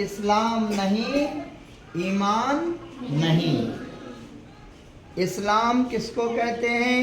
इस्लाम नहीं, ईमान नहीं। इस्लाम किसको कहते हैं?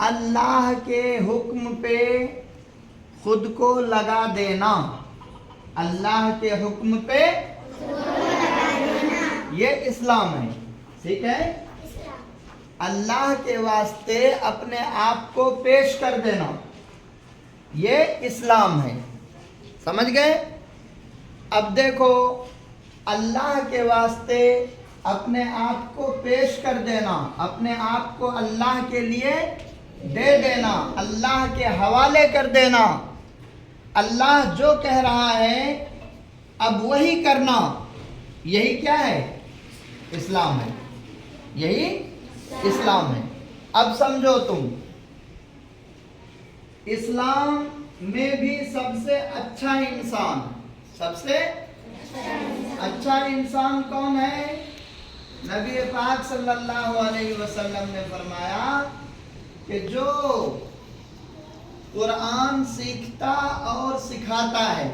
अल्लाह के हुक्म पे खुद को लगा देना। अल्लाह के हुक्म पे ये इस्लाम है। ठीक है, अल्लाह के वास्ते अपने आप को पेश कर देना, ये इस्लाम है। समझ गए? अब देखो, अल्लाह के वास्ते अपने आप को पेश कर देना, अपने आप को अल्लाह के लिए दे देना, अल्लाह के हवाले कर देना। अल्लाह जो कह रहा है अब वही करना, यही क्या है? इस्लाम है। यही इस्लाम है। अब समझो तुम, इस्लाम में भी सबसे अच्छा इंसान, सबसे अच्छा इंसान कौन है? नबी पाक सल्लल्लाहु अलैहि वसल्लम ने फरमाया कि जो कुरान सीखता और सिखाता है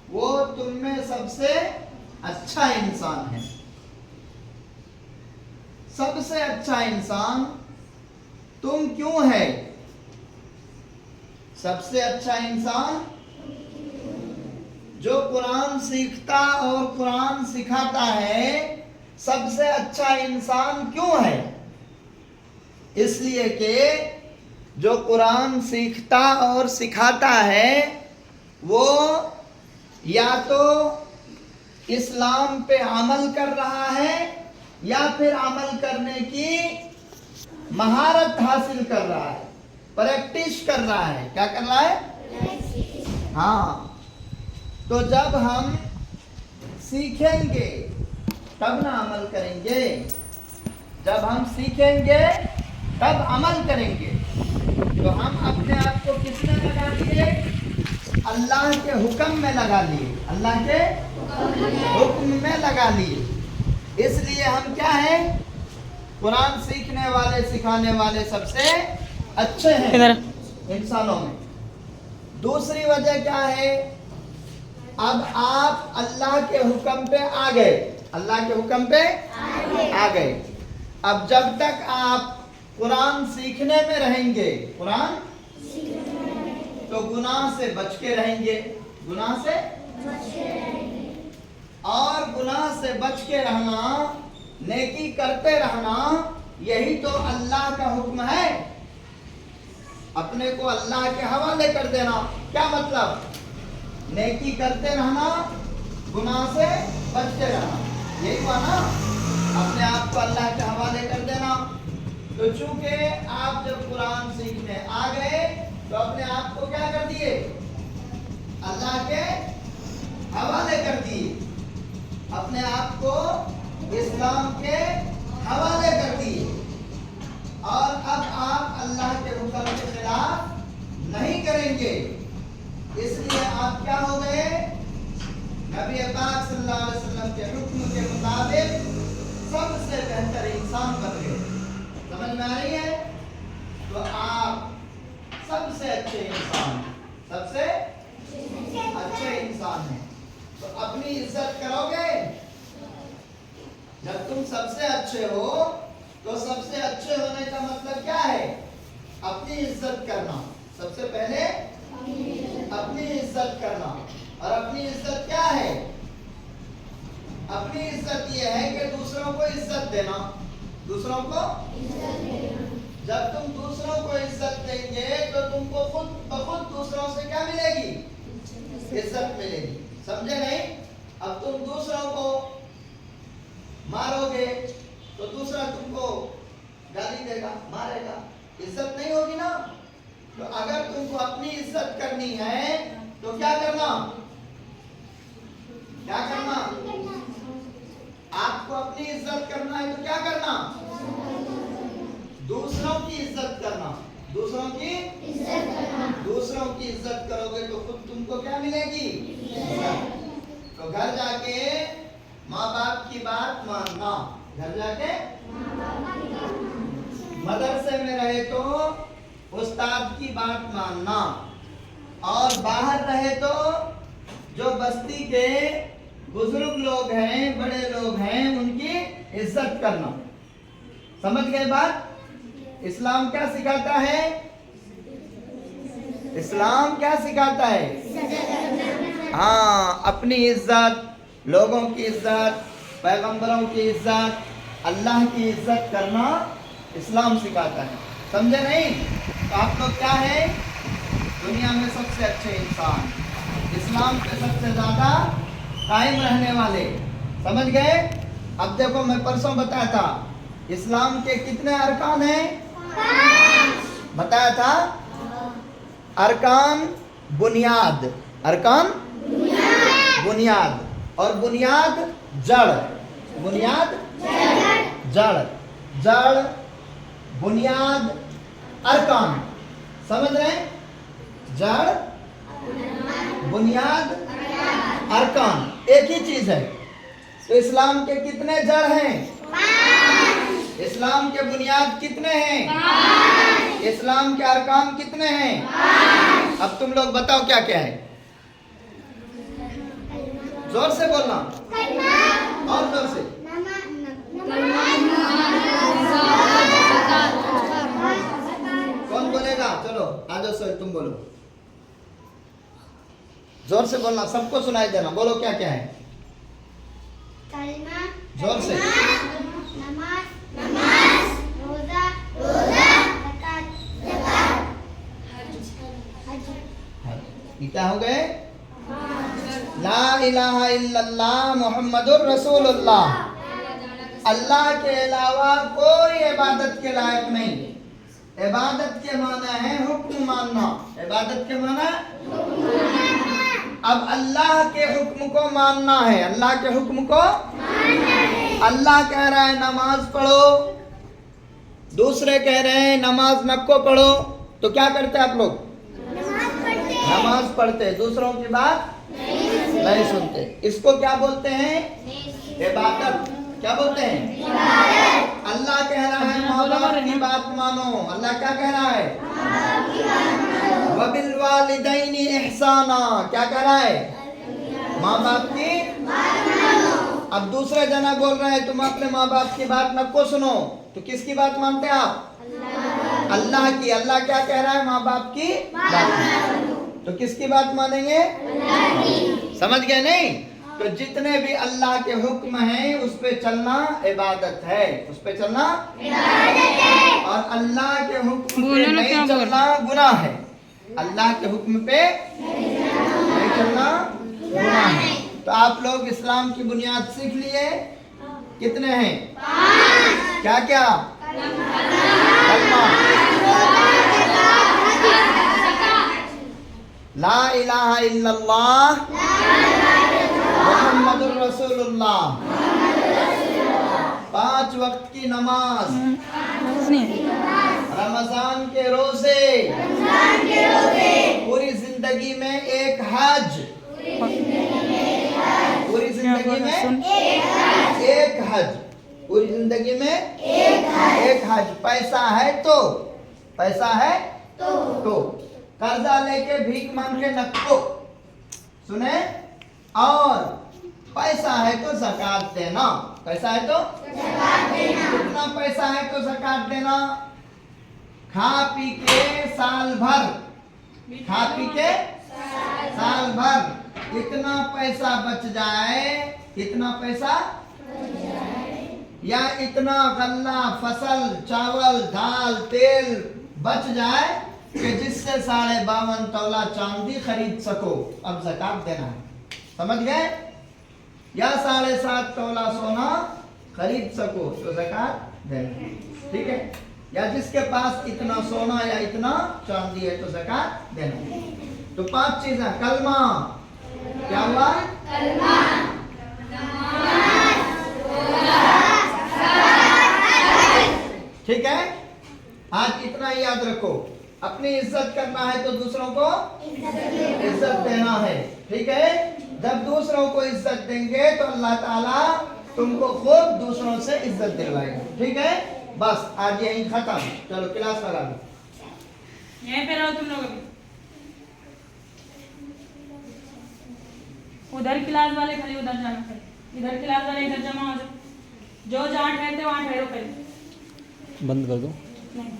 वो तुम में सबसे अच्छा इंसान है। सबसे अच्छा इंसान तुम क्यों है? सबसे अच्छा इंसान जो कुरान सीखता और कुरान सिखाता है, सबसे अच्छा इंसान क्यों है? इसलिए कि जो कुरान सीखता और सिखाता है वो या तो इस्लाम पे अमल कर रहा है या फिर अमल करने की महारत हासिल कर रहा है, प्रैक्टिस कर रहा है। क्या कर रहा है? हाँ। तो जब हम सीखेंगे तब ना अमल करेंगे, जब हम सीखेंगे तब अमल करेंगे। तो हम अपने आप को किसमें लगा लिए? अल्लाह के हुक्म में लगा लिए, अल्लाह के हुक्म में लगा लिए। इसलिए हम क्या हैं? कुरान सीखने वाले, सिखाने वाले सबसे अच्छे हैं इंसानों में। दूसरी वजह क्या है? अब आप अल्लाह के हुक्म पे आ गए, अल्लाह के हुक्म पे आ गए। अब जब तक आप कुरान सीखने में रहेंगे, कुरान तो गुनाह से बच के रहेंगे, गुनाह से और गुनाह से बच के रहना, नेकी करते रहना, यही तो अल्लाह का हुक्म है। अपने को अल्लाह के हवाले कर देना। क्या मतलब? नेकी करते रहना, गुनाह से बचते रहना, यही हुआ ना? अपने आप को अल्लाह के हवाले कर देना। तो चूंकि आप जब कुरान सीखने आ गए तो अपने आप को क्या कर दिए? अल्लाह के हवाले कर दिए, अपने आप को इस्लाम के हवाले कर दिए। और अब आप अल्लाह के हुक्म के खिलाफ नहीं करेंगे। इसलिए आप क्या हो गए? नबी पाक सल्लल्लाहु अलैहि वसल्लम के हुक्म के मुताबिक सबसे बेहतर इंसान बन गए। समझ में आ रही है? तो आप सबसे अच्छे इंसान, सबसे अच्छे इंसान हैं। तो अपनी इज्जत करोगे। जब तुम सबसे अच्छे हो तो सबसे अच्छे होने का मतलब क्या है? अपनी इज्जत करना। सबसे पहले अपनी इज्जत करना। और अपनी इज्जत क्या है? अपनी इज्जत यह है कि दूसरों को इज्जत देना। दूसरों को जब तुम दूसरों को इज्जत देंगे तो तुमको खुद ब खुद दूसरों से क्या मिलेगी? इज्जत मिलेगी। समझे नहीं? अब तुम दूसरों को मारोगे तो दूसरा तुमको गाली देगा, मारेगा, इज्जत नहीं होगी ना? तो अगर तुमको अपनी इज्जत करनी है तो क्या करना? क्या करना? आपको अपनी इज्जत करना है तो क्या करना? दूसरों की इज्जत करना। दूसरों की इज्जत करना। दूसरों की इज्जत करोगे तो खुद तुमको क्या मिलेगी? तो घर जाके माँ बाप की बात मानना। घर जाके मदरसे में रहे तो उस्ताद की बात मानना, और बाहर रहे तो जो बस्ती के बुजुर्ग लोग हैं, बड़े लोग हैं, उनकी इज्जत करना। समझ गए बात? इस्लाम क्या सिखाता है? इस्लाम क्या सिखाता है? हाँ, अपनी इज्जत, लोगों की इज्जत, पैगंबरों की इज्जत, अल्लाह की इज्जत करना इस्लाम सिखाता है। समझे नहीं? तो आप लोग क्या है? दुनिया में सबसे अच्छे इंसान, इस्लाम पे सबसे ज्यादा कायम रहने वाले। समझ गए? अब देखो, मैं परसों बताया था इस्लाम के कितने अरकान हैं? बताया था। अरकान बुनियाद, अरकान बुनियाद, और बुनियाद जड़, बुनियाद जड़, जड़ बुनियाद अरकान। समझ रहे हैं? जड़ बुनियाद अरकान एक ही चीज है। तो इस्लाम के कितने जड़ हैं? इस्लाम के बुनियाद कितने हैं? इस्लाम के अरकान कितने हैं? अब तुम लोग बताओ क्या क्या है? जोर से बोलना, और जोर से। कौन बोलेगा? चलो आ जाओ सर, तुम बोलो, जोर से बोलना, सबको सुनाई देना। बोलो क्या क्या है? जोर से। ये क्या हो गए? ला इलाहा इल्लल्लाह मुहम्मदुर रसूलुल्लाह, अल्लाह के अलावा कोई इबादत के लायक नहीं। इबादत के माना है हुक्म मानना। इबादत के माना, अब अल्लाह के हुक्म को मानना है। अल्लाह के हुक्म को, अल्लाह कह रहा है नमाज पढ़ो, दूसरे कह रहे हैं नमाज नको पढ़ो, तो क्या करते हैं आप लोग? नमाज पढ़ते, दूसरों की बात नहीं सुनते। इसको क्या बोलते हैं? इबादत। क्या बोलते हैं? अल्लाह कह रहा है माँ बाप की बात मानो। अल्लाह क्या कह रहा है? वबिल वालिदैनि इहसाना। क्या कह रहा है? माँ बाप की। अब दूसरे जना बोल रहे हैं तुम अपने माँ बाप की बात नको सुनो, तो किसकी बात मानते हैं आप? अल्लाह की। अल्लाह क्या कह रहा है? माँ बाप की बात, तो किसकी बात मानेंगे? समझ गए नहीं? तो जितने भी अल्लाह के हुक्म हैं उस पे चलना इबादत है, उस पे चलना इबादत है। और अल्लाह के हुक्म पे नहीं चलना गुनाह है। अल्लाह के हुक्म पे नहीं चलना गुनाह है। तो आप लोग इस्लाम की बुनियाद सीख लिए? कितने हैं? 5। क्या क्या? कलमा, ला इलाहा इल्लल्लाह मुहम्मदुर रसूलुल्लाह, 5 वक्त की नमाज, रमजान के रोजे, पूरी जिंदगी में एक हज, पूरी जिंदगी में एक हज, पूरी जिंदगी में एक हज। पैसा है तो, पैसा है तो कर्जा लेके भीख मांग के नको, सुने? और पैसा है तो ज़कात देना। पैसा है तो ज़कात देना। कितना पैसा है तो ज़कात देना? खा पी के साल भर, खा पी के साल भर इतना पैसा बच जाए, इतना पैसा या इतना गन्ना, फसल, चावल, दाल, तेल बच जाए कि जिससे 52.5 तोला चांदी खरीद सको, अब ज़कात देना है। समझ गए? या 7.5 तोला सोना खरीद सको तो ज़कात देना। ठीक है? या जिसके पास इतना सोना या इतना चांदी है तो ज़कात देना। तो 5 चीजें। कलमा, क्या हुआ? कलमा, ठीक है? आज इतना ही याद रखो। अपनी इज्जत करना है तो दूसरों को इज्जत देना है। ठीक है? जब दूसरों को इज्जत देंगे तो अल्लाह ताला तुमको खुद दूसरों से इज्जत दिलवाएगा। ठीक है? बस आज यही खत्म। चलो क्लास लगा लो। यहीं पे रहो तुम लोग अभी। उधर क्लास वाले खाली उधर जाना पड़े, इधर क्लास वाले इधर जमा हो जाओ, जो जहाँ ठहरते वहाँ ठहरो पहले। बंद कर दो। नहीं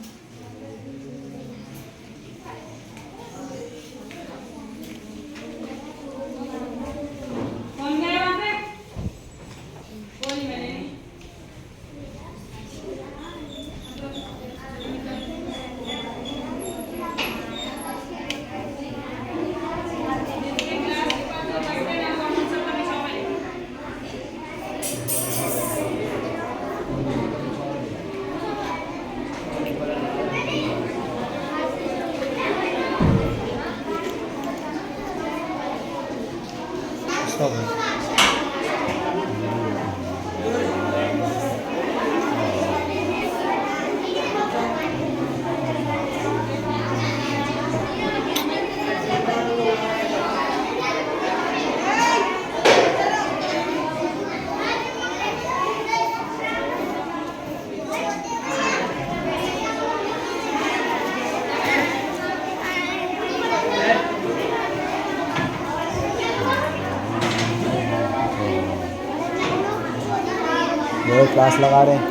कौन गया वहाँ पे? कोई मैंने नहीं। जिसके क्लास के पास जो बैठे हैं वो हम सब कभी सो पहले। स्टॉप है। वो क्लास लगा रहे हैं।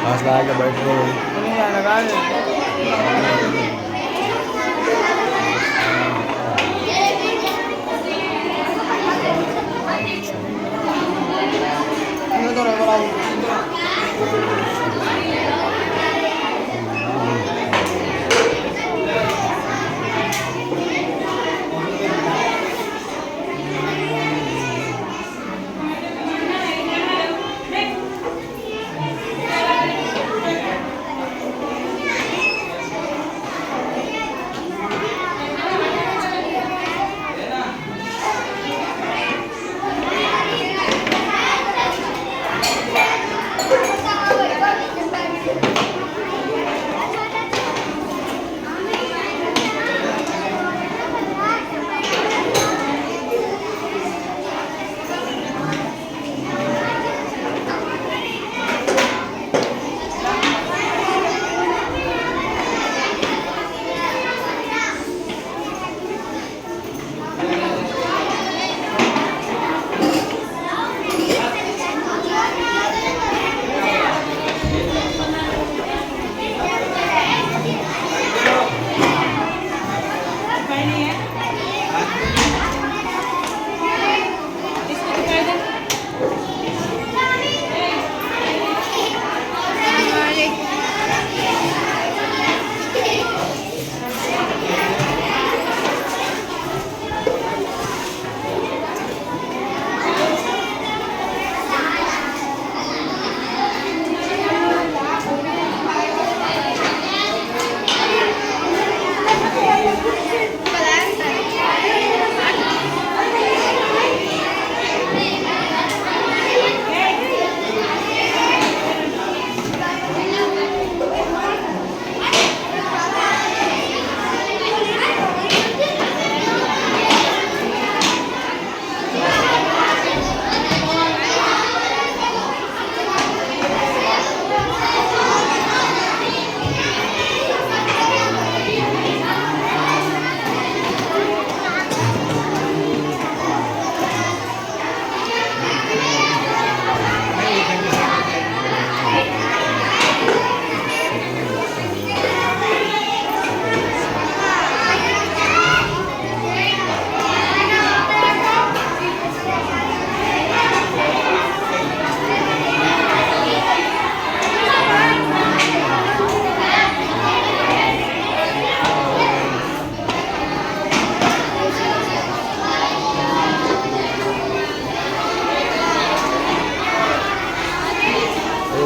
क्लास लगा के बैठ रहे हैं।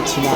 छिना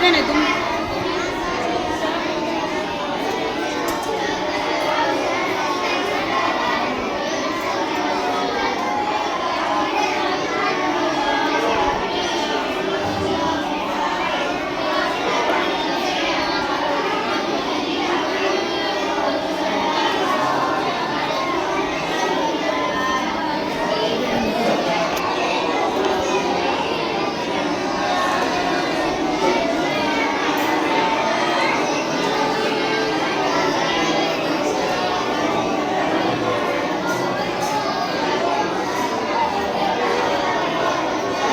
थे ना तुम।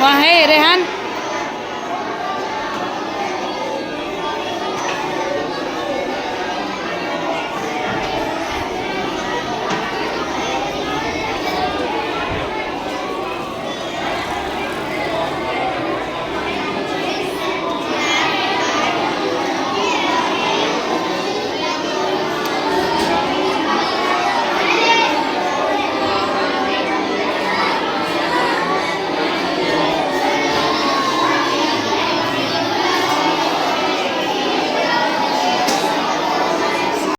वहाँ है रेहान।